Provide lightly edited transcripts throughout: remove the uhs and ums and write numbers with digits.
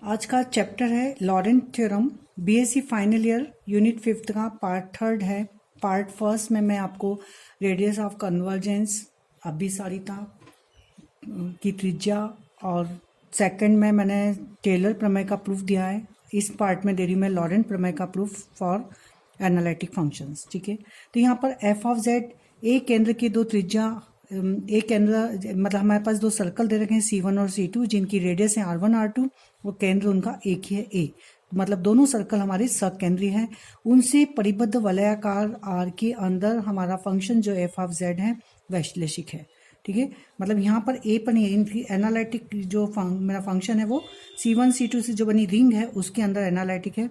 आज का चैप्टर है Laurent theorem, BSc final year unit 5 का पार्ट 3 है। पार्ट फर्स्ट में मैं आपको रेडियस ऑफ कन्वर्जेंस, अभिसारिता की त्रिज्या, और सेकंड में मैंने टेलर प्रमेय का प्रूफ दिया है। इस पार्ट में दे रही मैं लॉरेंट प्रमेय का प्रूफ फॉर एनालिटिक फंक्शंस। ठीक है, तो यहाँ पर एफ ऑफ जेड एक केंद्र की दो त्रिज्या, एक केंद्र मतलब हमारे पास दो सर्कल दे रखे हैं C1 और C2 जिनकी रेडियस है R1 R2, वो केंद्र उनका एक ही है A, मतलब दोनों सर्कल हमारे सकेंद्रीय हैं। उनसे परिबद्ध वलयाकार R के अंदर हमारा फंक्शन जो एफ ऑफ जेड है वैश्लेषिक है। ठीक है, मतलब यहाँ पर A पर नहीं, इनकी एनालिटिक जो मेरा फंक्शन है वो C1 C2 से जो बनी रिंग है उसके अंदर एनालिटिक है।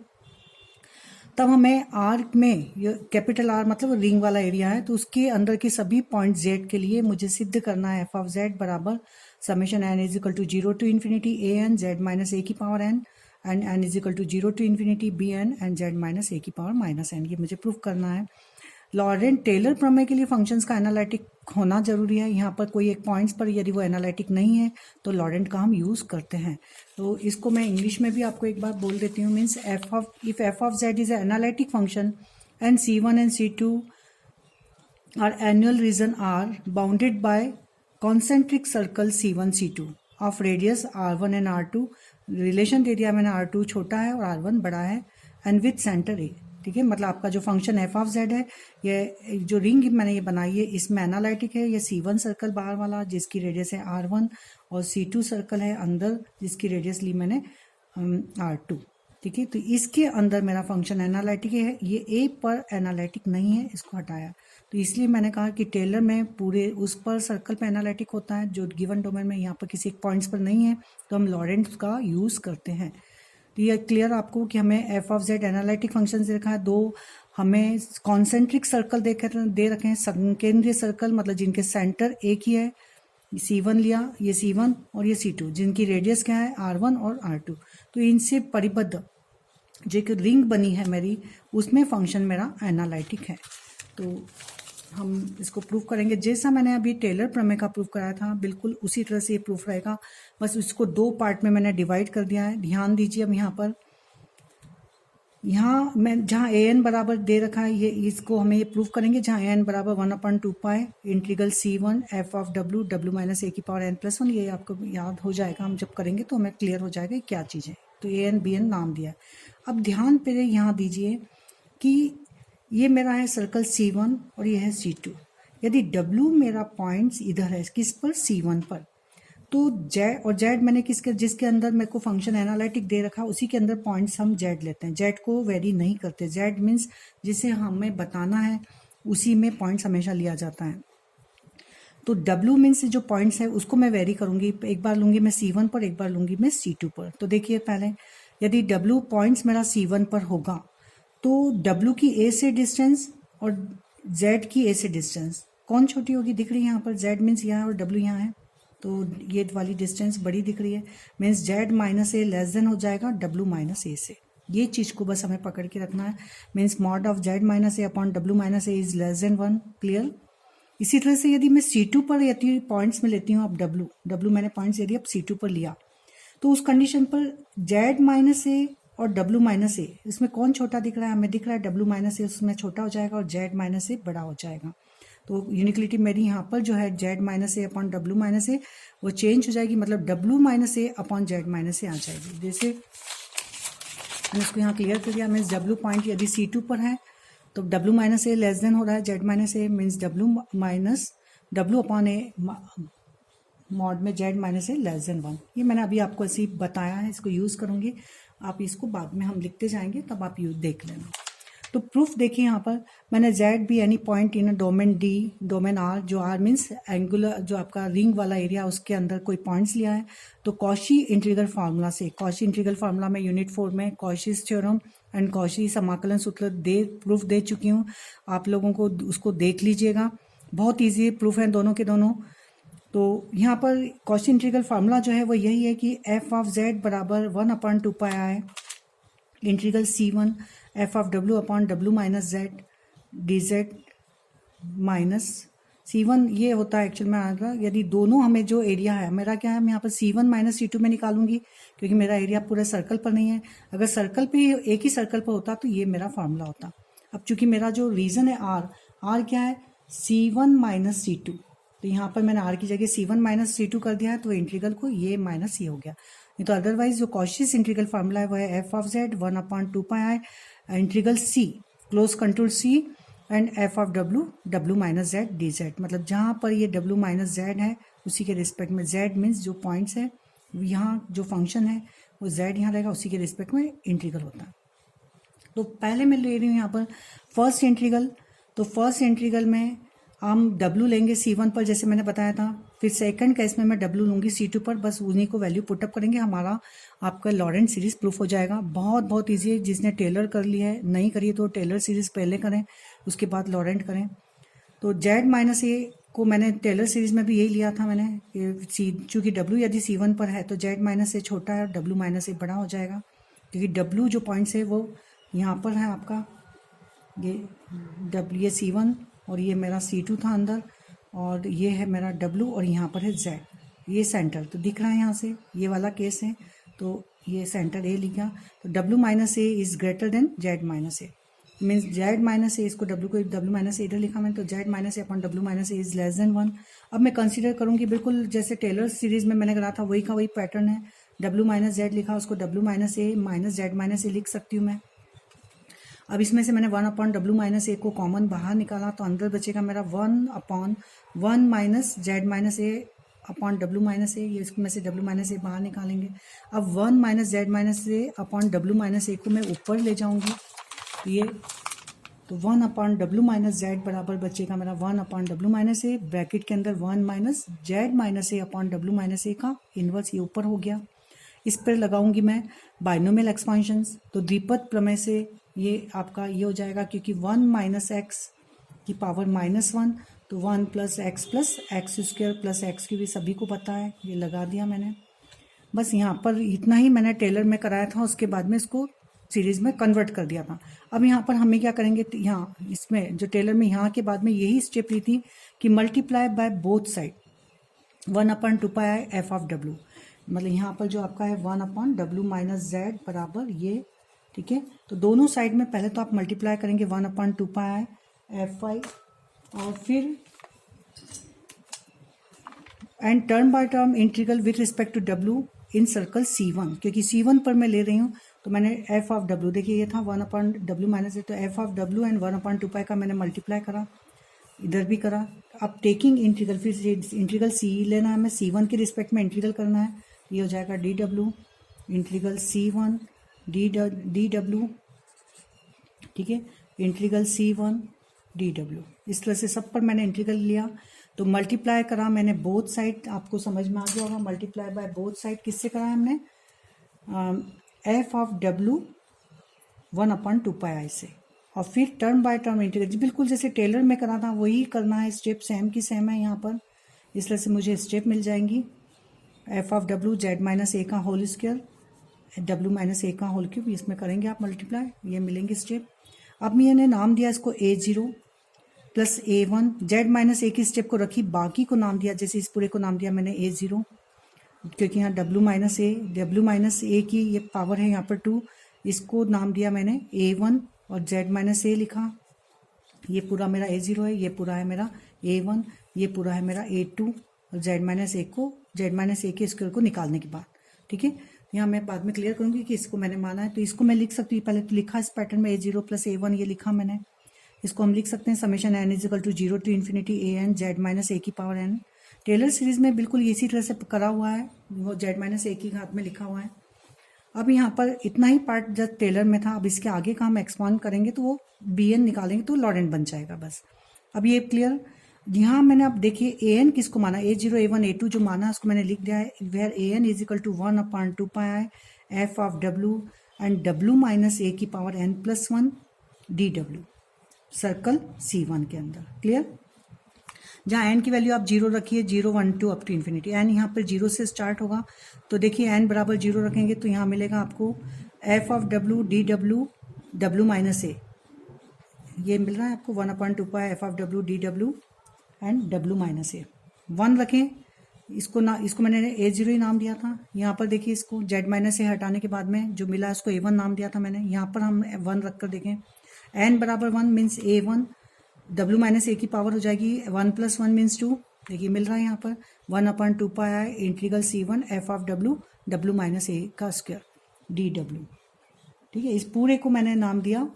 तब हमें आर में, कैपिटल आर मतलब रिंग वाला एरिया है, तो उसके अंदर के सभी पॉइंट जेड के लिए मुझे सिद्ध करना है एफ ऑफ जेड बराबर summation N is equal to 0 to infinity A N Z minus A की power N and N is equal to 0 to infinity B N and Z minus A की power minus N. ये मुझे proof करना है। Laurent Taylor प्रमेय के लिए functions का एनालिटिक होना जरूरी है। यहाँ पर कोई एक पॉइंट्स पर यदि वो एनालिटिक नहीं है तो लॉरेंट का हम यूज़ करते हैं। तो इसको मैं इंग्लिश में भी आपको एक बार बोल देती हूँ। Means if F of Z is analytic function and C1 and C2 are annular region are bounded by concentric circle C1 C2 of radius R1 and R2, relation दे दिया मैंने, R2 छोटा है और R1 बड़ा है, एंड विथ सेंटर ए। ठीक है, मतलब आपका जो फंक्शन एफ ऑफ जेड है, ये जो रिंग मैंने ये बनाई है इसमें एनालिटिक है। ये C1 सर्कल बाहर वाला जिसकी रेडियस है R1 और C2 सर्कल है अंदर जिसकी रेडियस ली मैंने R2। ठीक है, तो इसके अंदर मेरा फंक्शन एनालिटिक है। ये ए पर एनालिटिक नहीं है, इसको हटाया, तो इसलिए मैंने कहा कि टेलर में पूरे उस पर सर्कल पे एनालिटिक होता है जो गिवन डोमेन में यहाँ पर किसी पॉइंट्स पर नहीं है, तो हम लॉरेंट का यूज़ करते हैं। तो ये क्लियर आपको कि हमें F of Z analytic function दे रखा है। दो हमें कॉन्सेंट्रिक सर्कल दे रखे हैं, संकेंद्रीय सर्कल, मतलब जिनके सेंटर एक ही है। C1 लिया, ये C1 और ये C2 जिनकी रेडियस क्या है R1 और R2, तो इनसे परिबद्ध जो एक रिंग बनी है मेरी, उसमें फंक्शन मेरा एनालिटिक है। तो हम इसको प्रूफ करेंगे जैसा मैंने अभी टेलर प्रमेय का प्रूफ कराया था, बिल्कुल उसी तरह से ये प्रूफ रहेगा। बस इसको दो पार्ट में मैंने डिवाइड कर दिया है। ध्यान दीजिए, अब यहाँ मैं जहाँ ए एन बराबर दे रखा है, ये इसको हमें ये प्रूफ करेंगे जहाँ ए एन बराबर 1/2 pi integral C1 F of W W minus A की पावर n+1। ये आपको याद हो जाएगा, हम जब करेंगे तो हमें क्लियर हो जाएगा क्या चीज़ है। तो ए एन बी एन नाम दिया है। अब ध्यान पे यहाँ दीजिए कि ये मेरा है सर्कल C1 और ये है C2। यदि W मेरा पॉइंट्स इधर है, किस पर, C1 पर, तो जेड और जेड मैंने जिसके अंदर मेरे को फंक्शन एनालिटिक दे रखा उसी के अंदर पॉइंट्स हम जेड लेते हैं। जेड को वेरी नहीं करते। जेड मीन्स जिसे हमें बताना है उसी में पॉइंट्स हमेशा लिया जाता है। तो W मीन्स जो पॉइंट्स है उसको मैं वेरी करूंगी, एक बार लूंगी मैं C1 पर, एक बार लूंगी मैं C2 पर। तो देखिए पहले, यदि W पॉइंट्स मेरा C1 पर होगा तो W की A से डिस्टेंस और Z की A से डिस्टेंस कौन छोटी होगी, दिख रही है यहाँ पर। Z मीन्स यहाँ और W यहाँ है, तो ये वाली डिस्टेंस बड़ी दिख रही है। मीन्स Z माइनस ए लेस देन हो जाएगा W माइनस ए से। ये चीज़ को बस हमें पकड़ के रखना है। Means mod of Z minus A upon W minus A is less than 1। Clear. इसी तरह से यदि मैं C2 पर यदि पॉइंट्स में लेती हूँ, अब W मैंने पॉइंट्स यदि अब C2 पर लिया, तो उस कंडीशन पर Z माइनस ए और W माइनस ए, इसमें कौन छोटा दिख रहा है, हमें दिख रहा है W माइनस ए उसमें छोटा हो जाएगा और Z माइनस ए बड़ा हो जाएगा। तो यूनिक्लिटी मेरी यहाँ पर जो है Z माइनस ए अपॉन W माइनस ए वो चेंज हो जाएगी, मतलब W माइनस ए अपॉन Z माइनस ए आ जाएगी। जैसे मैंने इसको यहाँ क्लियर कर दिया। मीन्स W पॉइंट यदि C2 पर है तो W माइनस ए लेस देन हो रहा है Z minus A, means W upon A mod में Z माइनस ए लेस देन 1। ये मैंने अभी आपको ऐसे ही बताया है, इसको यूज़ करूँगी। आप इसको बाद में हम लिखते जाएंगे तब आप यूज देख लेना। तो प्रूफ देखिए, यहाँ पर मैंने Z भी any point in domain D, domain R, जो R मीन्स एंगुलर जो आपका रिंग वाला एरिया उसके अंदर कोई पॉइंट्स लिया है। तो कॉशी इंटीग्रल फार्मूला से, कॉशी इंटीग्रल फार्मूला में यूनिट 4 में कॉशीज थ्योरम एंड कॉशी समाकलन सूत्र प्रूफ दे चुकी हूँ। आप लोगों को उसको देख लीजिएगा, बहुत ईजी प्रूफ है दोनों के दोनों। तो यहाँ पर कॉशी इंटीग्रल फार्मूला जो है वो यही है कि एफ ऑफ जेड बराबर 1/2 pi I integral C1 F of W upon W minus Z D Z minus C1 ये होता है एक्चुअल में आएगा यदि दोनों हमें जो एरिया है मेरा क्या है, मैं यहाँ पर C1 माइनस C2 में निकालूंगी क्योंकि मेरा एरिया पूरे सर्कल पर नहीं है। अगर सर्कल पे एक ही सर्कल पर होता तो ये मेरा फार्मूला होता। अब चूंकि मेरा जो रीजन है आर क्या है C1 माइनस C2, तो यहाँ पर मैंने आर की जगह C1 माइनस C2 कर दिया है, तो इंटीग्रल को ये माइनस ये हो गया। नहीं तो अदरवाइज जो कॉशीस इंटीग्रल फार्मूला है वो है F of Z 1/2 integral C close control C and F of W minus Z D Z. मतलब जहाँ पर ये डब्ल्यू माइनस जेड है उसी के रिस्पेक्ट में जेड मीन्स जो पॉइंट्स है यहाँ जो फंक्शन है वो जेड यहाँ रहेगा, उसी के रिस्पेक्ट में इंटीग्रल होता है। तो पहले मैं ले रही हूँ यहाँ पर फर्स्ट इंटीग्रल। तो फर्स्ट इंटीग्रल में हम W लेंगे C1 पर जैसे मैंने बताया था, फिर सेकंड केस में मैं W लूँगी C2 पर, बस उन्हीं को वैल्यू पुटअप करेंगे, हमारा आपका लॉरेंट सीरीज प्रूफ हो जाएगा। बहुत ईजी है, जिसने टेलर कर लिया है नहीं करिए तो टेलर सीरीज पहले करें उसके बाद लॉरेंट करें। तो Z माइनस ए को मैंने टेलर सीरीज में भी यही लिया था मैंने, चूँकि W यदि C1 पर है तो Z माइनस ए छोटा है और W माइनस ए बड़ा हो जाएगा, क्योंकि W जो पॉइंट्स है वो यहाँ पर है आपका, ये C1 और ये मेरा C2 था अंदर, और ये है मेरा W और यहाँ पर है Z, ये सेंटर तो दिख रहा है यहाँ से, ये वाला केस है तो ये सेंटर A लिखा। तो W minus A is greater than Z minus A, means Z minus A, इसको W को W माइनस ए इधर लिखा मैंने, तो Z minus A upon W minus A is less than 1। अब मैं कंसीडर करूँगी बिल्कुल जैसे टेलर सीरीज में मैंने करा था वही का वही पैटर्न है, W माइनस Z लिखा, उसको W माइनस ए माइनस Z माइनस ए लिख सकती हूँ मैं। अब इसमें से मैंने 1/W माइनस ए को कॉमन बाहर निकाला तो अंदर बचेगा मेरा 1/1 minus Z minus A upon W minus A, ये इसमें से W माइनस ए बाहर निकालेंगे। अब 1 माइनस Z माइनस ए अपॉन W माइनस ए को मैं ऊपर ले जाऊंगी, ये तो 1/W माइनस Z बराबर बचेगा मेरा 1/W माइनस ए, ब्रैकेट के अंदर 1 minus Z minus A upon W minus A का इन्वर्स ये ऊपर हो गया। इस पर लगाऊंगी मैं बाइनोमियल एक्सपांशंस, तो द्विपद प्रमेय से ये आपका ये हो जाएगा, क्योंकि 1 माइनस एक्स की पावर -1 तो 1 plus x square plus x की भी सभी को पता है, ये लगा दिया मैंने। बस यहाँ पर इतना ही मैंने टेलर में कराया था, उसके बाद में इसको सीरीज में कन्वर्ट कर दिया था। अब यहाँ पर हमें क्या करेंगे, यहाँ इसमें जो टेलर में यहाँ के बाद में यही स्टेप ली थी कि multiply by both side 1/2 F of W, मतलब यहाँ पर जो आपका है 1/W माइनस जेड बराबर ये, ठीक है। तो दोनों साइड में पहले तो आप मल्टीप्लाई करेंगे 1/2 एफ वाई, और फिर and term by term integral with respect to W in circle C1, क्योंकि C1 पर मैं ले रही हूँ तो मैंने एफ ऑफ W, देखिए ये था 1/W माइनस, तो एफ ऑफ W एंड 1/2 का मैंने मल्टीप्लाई करा, इधर भी करा। अब टेकिंग इंटीग्रल, फिर इंटीग्रल C लेना है, हमें C1 के रिस्पेक्ट में इंटीग्रल करना है, ये हो जाएगा DW इंटीग्रल C1 DW, ठीक है, इंटीग्रल C1 DW। इस तरह से सब पर मैंने इंटीग्रल लिया, तो मल्टीप्लाई करा मैंने बोथ साइड, आपको समझ में आ गया होगा, मल्टीप्लाई बाय बोथ साइड किससे करा है हमने, एफ ऑफ W 1/2 से, और फिर टर्म बाय टर्म इंटीग्रल बिल्कुल जैसे टेलर में करा था वही करना है, स्टेप सेम की सेम है यहाँ पर। इस तरह से मुझे स्टेप मिल जाएंगी, F of W Z minus A का whole square W minus A का होल क्यूब, इसमें करेंगे आप मल्टीप्लाई, ये मिलेंगे स्टेप। अब मैंने नाम दिया इसको A0 plus A1, Z minus A की स्टेप को रखी, बाकी को नाम दिया, जैसे इस पूरे को नाम दिया मैंने A0, क्योंकि यहाँ W माइनस ए की ये पावर है यहाँ पर 2, इसको नाम दिया मैंने A1 और Z माइनस ए लिखा, ये पूरा मेरा A0 है, ये पूरा है मेरा A1, ये पूरा है मेरा A2, और Z माइनस ए के स्क्वायर को निकालने के बाद, ठीक है। यहाँ मैं बाद में क्लियर करूँगी कि इसको मैंने माना है, तो इसको मैं लिख सकती हूँ, पहले तो लिखा इस पैटर्न में A0 प्लस A1 ये लिखा मैंने, इसको हम लिख सकते हैं summation n is equal to 0 to infinity AN Z minus A की पावर n। टेलर सीरीज में बिल्कुल इसी तरह से करा हुआ है, वो Z माइनस ए की घात में लिखा हुआ है। अब यहाँ पर इतना ही पार्ट जब टेलर में था, अब इसके आगे का हम एक्सपांड करेंगे तो वो BN निकालेंगे तो लॉरेंट बन जाएगा बस। अब ये क्लियर, यहाँ मैंने अब देखिए AN किसको माना, A0 A1 A2 जो माना उसको मैंने लिख दिया है, where AN is equal to 1/2 F of W and W minus A की power n+1 DW circle C1 के अंदर, क्लियर। जहाँ n की वैल्यू आप 0 रखिए, 0 1 2 अप टू इन्फिनिटी, n यहाँ पर 0 से स्टार्ट होगा, तो देखिए n बराबर 0 रखेंगे तो यहाँ मिलेगा आपको F of W DW W minus A, ये मिल रहा है आपको 1/2 F of W DW and W minus A. 1 रखें, इसको मैंने A0 ही नाम दिया था। यहाँ पर देखिए इसको Z माइनस ए हटाने के बाद में जो मिला इसको A1 नाम दिया था मैंने। यहाँ पर हम 1 रख कर देखें, n बराबर 1 means A1, W minus A की पावर हो जाएगी 1 + 1 मीन्स 2। देखिए मिल रहा है यहाँ पर 1/2πi इंटीग्रल C1 f of W minus A का स्क्वायर DW। ठीक है, इस पूरे को मैंने नाम दिया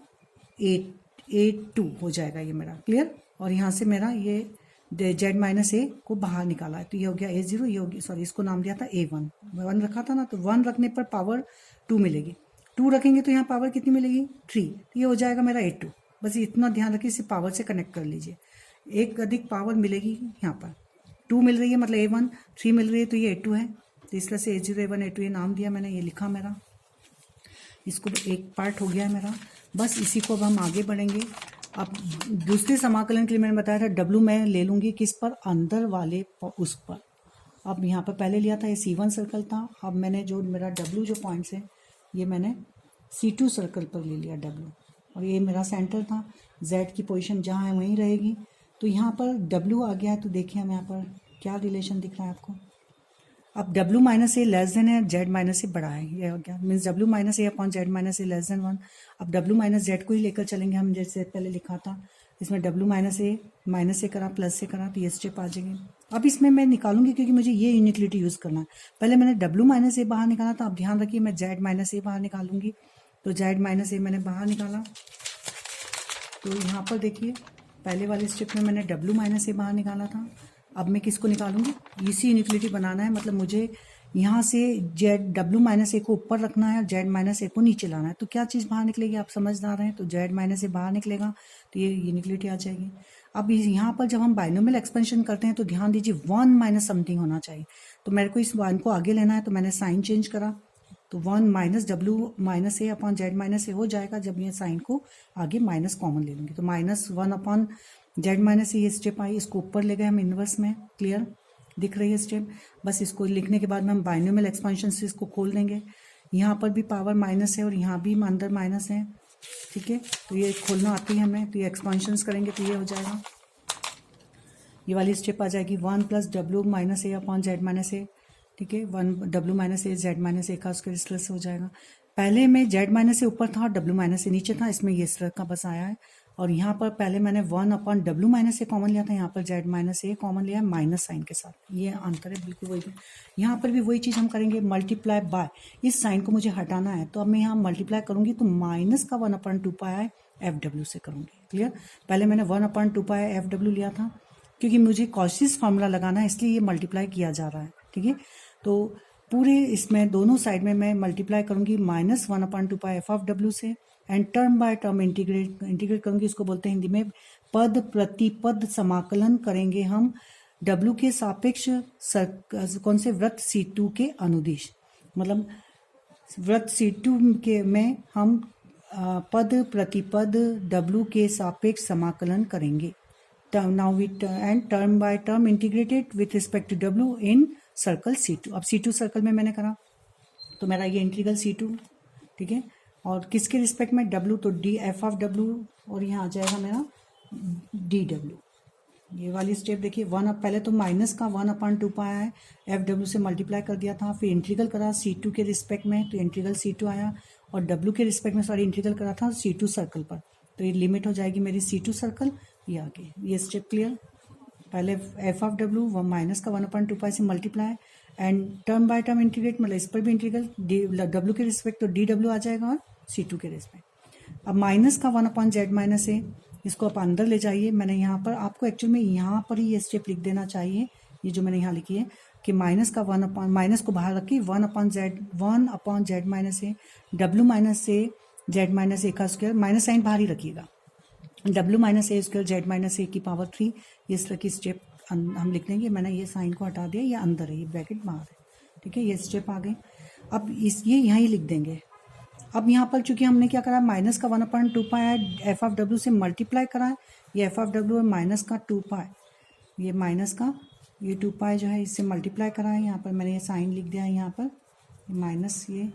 A2 हो जाएगा ये मेरा, क्लियर। और यहाँ से मेरा ये Z माइनस ए को बाहर निकाला है, तो ये हो गया A0, ये हो गया, सॉरी इसको नाम दिया था A1। 1 रखा था ना, तो 1 रखने पर पावर 2 मिलेगी, 2 रखेंगे तो यहाँ पावर कितनी मिलेगी 3, तो ये हो जाएगा मेरा A2। बस इतना ध्यान रखिए, इसे पावर से कनेक्ट कर लीजिए। एक अधिक पावर मिलेगी यहाँ पर, 2 मिल रही है मतलब A1, 3 मिल रही है तो ये A2 है। तो इस तरह से A0 A1 A2 ये नाम दिया मैंने, ये लिखा मेरा, इसको एक पार्ट हो गया है मेरा। बस इसी को अब हम आगे बढ़ेंगे। अब दूसरे समाकलन के लिए मैंने बताया था W मैं ले लूँगी किस पर, अंदर वाले उस पर। अब यहाँ पर पहले लिया था ये C1 सर्कल था, अब मैंने जो मेरा W जो पॉइंट्स है ये मैंने C2 सर्कल पर ले लिया W, और ये मेरा सेंटर था, Z की पोजीशन जहाँ है वहीं रहेगी। तो यहाँ पर W आ गया है, तो देखिए हम यहाँ पर क्या रिलेशन दिख रहा है आपको। अब W माइनस ए लेस देन है, Z माइनस ए बड़ा है, ये हो गया मीन्स W माइनस ए अपॉन Z माइनस ए लेस देन 1। अब W माइनस Z को ही लेकर चलेंगे हम, जैसे पहले लिखा था इसमें W माइनस ए करा प्लस से करा, तो ये स्टेप आ जाएंगे। अब इसमें मैं निकालूंगी क्योंकि मुझे ये यूनिक्लिटी यूज़ करना है। पहले मैंने W माइनस ए बाहर निकाला था, अब ध्यान रखिए मैं Z माइनस ए बाहर निकालूंगी, तो Z माइनस ए मैंने बाहर निकाला। तो यहाँ पर देखिए पहले वाले स्टेप में मैंने W माइनस ए बाहर निकाला था, अब मैं किसको निकालूंगी, इसी यूनिक्लिटी बनाना है, मतलब मुझे यहाँ से W माइनस ए को ऊपर रखना है और Z माइनस ए को नीचे लाना है। तो क्या चीज़ बाहर निकलेगी, आप समझदार हैं, तो Z माइनस ए बाहर निकलेगा, तो ये यूनिक्लिटी आ जाएगी। अब यहाँ पर जब हम बाइनोमियल एक्सपेंशन करते हैं तो ध्यान दीजिए 1 माइनस समथिंग होना चाहिए, तो मेरे को इस 1 को आगे लेना है, तो मैंने साइन चेंज करा, तो 1 माइनस W माइनस ए अपॉन Z माइनस ए हो जाएगा। जब ये साइन को आगे माइनस कॉमन ले लूँगी तो -1 अपॉन Z माइनस ए, ये स्टेप आई, इसको ऊपर ले गए हम इन्वर्स में, क्लियर दिख रही है स्टेप। बस इसको लिखने के बाद में हम बाइनोमियल एक्सपेंशन से इसको खोल देंगे। यहाँ पर भी पावर माइनस है और यहाँ भी अंदर माइनस है, ठीक है, तो ये खोलना आती है हमें, तो ये एक्सपेंशंस करेंगे तो ये हो जाएगा, ये वाली स्टेप आ जाएगी 1 + W माइनस ए अपॉन Z माइनस ए, ठीक है, 1 W minus A Z minus A का उसके इस तरह से हो जाएगा। पहले में Z माइनस ए ऊपर था और W माइनस ए नीचे था, इसमें ये इस तरह का बस आया है। और यहाँ पर पहले मैंने 1 अपॉन W माइनस ए कॉमन लिया था, यहाँ पर Z माइनस ए कॉमन लिया है माइनस साइन के साथ, ये अंतर है बिल्कुल वही। यहाँ पर भी वही चीज़ हम करेंगे, मल्टीप्लाई बाय, इस साइन को मुझे हटाना है, तो अब मैं यहाँ मल्टीप्लाई करूँगी तो माइनस का 1/2πi FW से करूँगी, क्लियर। पहले मैंने 1/2πi FW लिया था, क्योंकि मुझे कॉशीस फार्मूला लगाना है इसलिए ये मल्टीप्लाई किया जा रहा है, ठीक है। तो पूरे इसमें दोनों साइड में मैं मल्टीप्लाई करूंगी -1/2πi f(w) से, and term by term integrate करूंगी, इसको बोलते हैं हिंदी में पद प्रतिपद समाकलन करेंगे हम W के सापेक्ष कौन से वृत्त C2 के अनुदिश, मतलब वृत्त C2 के में हम पद प्रतिपद W के सापेक्ष समाकलन करेंगे। Now we and term by term integrated with respect to W in circle C2। अब C2 सर्कल में मैंने करा तो मेरा ये इंटीग्रल C2, ठीक है, और किसके रिस्पेक्ट में W, तो D f ऑफ W, और यहाँ आ जाएगा मेरा DW। ये वाली स्टेप देखिए, पहले तो माइनस का 1/2πi है, FW से मल्टीप्लाई कर दिया था, फिर इंटीग्रल करा C2 के रिस्पेक्ट में, तो इंटीग्रल C2 आया, और W के रिस्पेक्ट में सॉरी इंटीग्रल करा था C2 सर्कल पर, तो ये लिमिट हो जाएगी मेरी C2 सर्कल, ये आगे ये स्टेप क्लियर। पहले f ऑफ W माइनस का 1/2πi से multiply and term by term integrate, मतलब इस पर भी इंटीग्रल W के रिस्पेक्ट, तो DW आ जाएगा और C2 के रिस्पेक्ट। अब माइनस का 1/Z माइनस ए, इसको आप अंदर ले जाइए। मैंने यहाँ पर आपको एक्चुअल में यहाँ पर ही ये स्टेप लिख देना चाहिए, ये जो मैंने यहाँ लिखी है कि माइनस का माइनस को बाहर रखिए 1/Z minus A, W minus A Z minus A का स्क्वायर, माइनस साइन बाहर ही रखिएगा, W minus A square Z minus A की पावर 3, इस तरह की स्टेप हम लिख देंगे। मैंने ये साइन को हटा दिया, ये अंदर है, ये ब्रैकेट बाहर है, ठीक है, ये स्टेप आ गए। अब ये यहाँ ही लिख देंगे। अब यहाँ पर चूंकि हमने क्या करा, माइनस का 1/2πi f ऑफ W से मल्टीप्लाई करा है, ये f ऑफ W और माइनस का 2π, ये माइनस का ये 2π जो है इससे मल्टीप्लाई करा है। यहाँ पर मैंने ये साइन लिख दिया है, यहाँ पर माइनस ये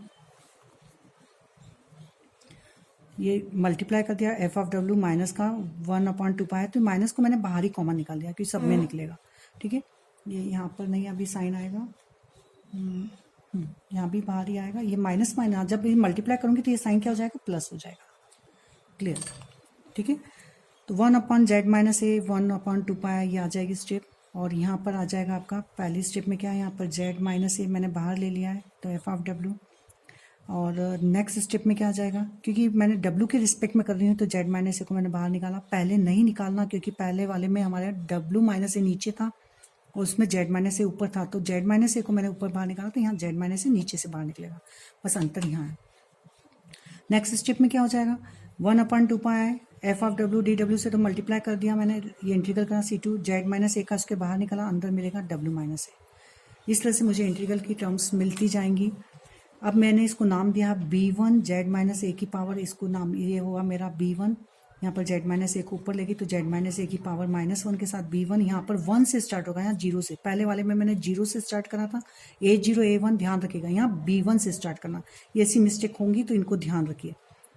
ये मल्टीप्लाई कर दिया एफ ऑफ डब्ल्यू माइनस का 1/2 है, तो माइनस को मैंने बाहरी कॉमन निकाल दिया क्योंकि सब में निकलेगा। ठीक है, ये यहाँ पर नहीं अभी साइन आएगा, यहाँ भी बाहर ही आएगा। ये माइनस माइनस जब ये मल्टीप्लाई करूँगी तो ये साइन क्या हो जाएगा, प्लस हो जाएगा। क्लियर? ठीक है, तो 1/z-a 1/2 ये आ जाएगी स्टेप। और यहाँ पर आ जाएगा आपका पहली स्टेप में क्या है, यहाँ पर z-a मैंने बाहर ले लिया है तो एफ ऑफ डब्ल्यू। और नेक्स्ट स्टेप में क्या आ जाएगा, क्योंकि मैंने w के रिस्पेक्ट में कर रही हूँ तो z-a को मैंने बाहर निकाला। पहले नहीं निकालना क्योंकि पहले वाले में हमारे w-a नीचे था और उसमें z-a ऊपर था, तो z-a को मैंने ऊपर बाहर निकाला तो यहाँ z-a नीचे से बाहर निकलेगा, बस अंतर यहाँ है। नेक्स्ट स्टेप में क्या हो जाएगा, 1/2 F of W D W से तो मल्टीप्लाई कर दिया मैंने, ये इंटीग्रल करा c2 z-a का उसके बाहर निकला, अंदर मिलेगा w-a। इस तरह से मुझे इंटीग्रल की टर्म्स मिलती जाएंगी। अब मैंने इसको नाम दिया b1 z-a की पावर, इसको नाम ये हुआ मेरा b1। यहाँ पर z-a को ऊपर लेगी तो z-a की पावर -1 के साथ b1 यहाँ पर 1 से स्टार्ट होगा, यहाँ 0 से। पहले वाले में मैंने 0 से स्टार्ट करा था, a0 a1 ध्यान रखिएगा, यहाँ b1 से स्टार्ट करना, ये ऐसी मिस्टेक होंगी तो इनको ध्यान रखिए।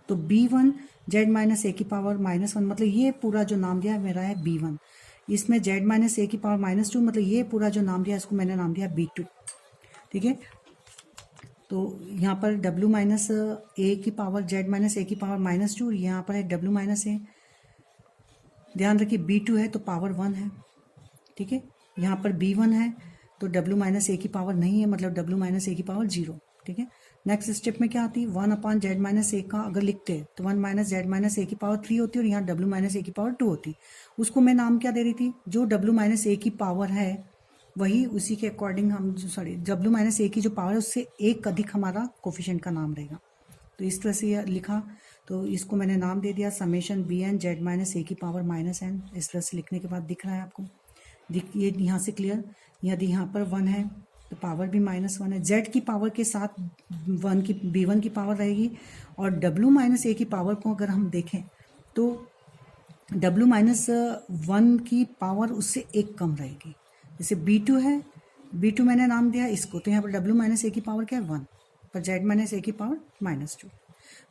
तो b1 z-a की पावर -1 मतलब ये पूरा जो नाम दिया मेरा है b1। इसमें z-a की पावर -2 मतलब ये पूरा जो नाम दिया इसको मैंने नाम दिया b2। ठीक है, तो यहाँ पर w-a की पावर z-a की पावर -2, यहाँ पर है w-a। ध्यान रखिए b2 है तो पावर 1 है। ठीक है, यहाँ पर b1 है तो w-a की पावर नहीं है, मतलब w-a की पावर 0। ठीक है, नेक्स्ट स्टेप में क्या आती है, 1/z-a का अगर लिखते तो 1 - z-a की पावर 3 होती है और यहाँ w-a की पावर 2 होती। उसको मैं नाम क्या दे रही थी, जो w-a की पावर है वही उसी के अकॉर्डिंग हम w-a की जो पावर है उससे एक अधिक हमारा कोफिशिएंट का नाम रहेगा। तो इस तरह से लिखा, तो इसको मैंने नाम दे दिया समेशन bn z-a की पावर -n। इस तरह से लिखने के बाद दिख रहा है आपको, ये यहाँ से क्लियर। यदि यहाँ पर 1 है तो पावर भी -1 है, z की पावर के साथ b1 की पावर रहेगी। और w-a की पावर को अगर हम देखें तो w-1 की पावर उससे एक कम रहेगी। जैसे b2 है, b2 मैंने नाम दिया इसको, तो यहाँ पर w-a की पावर क्या है 1, पर z-a की पावर -2।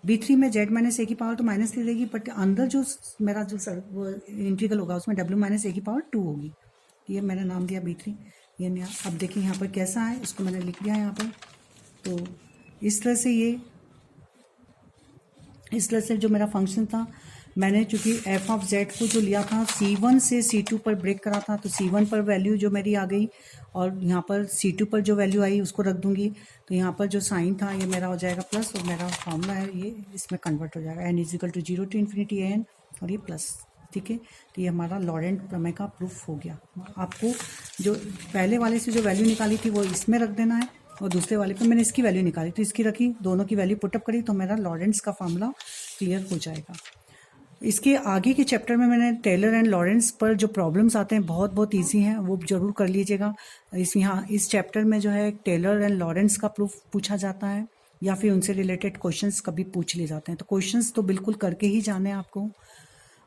b3 में z-a की पावर तो -3 रहेगी, बट अंदर जो मेरा जो वो इंटीग्रल होगा उसमें w-a की पावर 2 होगी। ये मैंने नाम दिया b3। ये अब देखिए यहाँ पर कैसा है, इसको मैंने लिख दिया यहाँ पर। तो इस तरह से जो मेरा फंक्शन था, मैंने चूंकि एफ ऑफ जेड को जो लिया था C1 से C2 पर ब्रेक करा था, तो C1 पर वैल्यू जो मेरी आ गई और यहाँ पर C2 पर जो वैल्यू आई उसको रख दूंगी। तो यहाँ पर जो साइन था ये मेरा हो जाएगा प्लस, और मेरा फॉर्मूला है ये इसमें कन्वर्ट हो जाएगा n = 0 to ∞ an और ये प्लस। ठीक है, तो ये हमारा लॉरेंट प्रमेय का प्रूफ हो गया। आपको जो पहले वाले से जो वैल्यू निकाली थी वो इसमें रख देना है, और दूसरे वाले पर मैंने इसकी वैल्यू निकाली तो इसकी रखी, दोनों की वैल्यू पुटअप करी तो मेरा लॉरेंट्स का फॉर्मूला क्लियर हो जाएगा। इसके आगे के चैप्टर में मैंने टेलर एंड लॉरेंट्स पर जो प्रॉब्लम्स आते हैं बहुत ईजी हैं, वो जरूर कर लीजिएगा। इस चैप्टर में जो है टेलर एंड लॉरेंट्स का प्रूफ पूछा जाता है या फिर उनसे रिलेटेड क्वेश्चंस कभी पूछ लिए जाते हैं, तो क्वेश्चंस तो बिल्कुल करके ही जाने हैं आपको।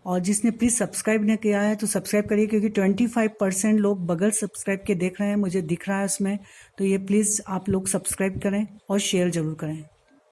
और जिसने प्लीज़ सब्सक्राइब नहीं किया है तो सब्सक्राइब करिए, क्योंकि 25% लोग बगैर सब्सक्राइब के देख रहे हैं, मुझे दिख रहा है उसमें। तो ये प्लीज़ आप लोग सब्सक्राइब करें और शेयर ज़रूर करें।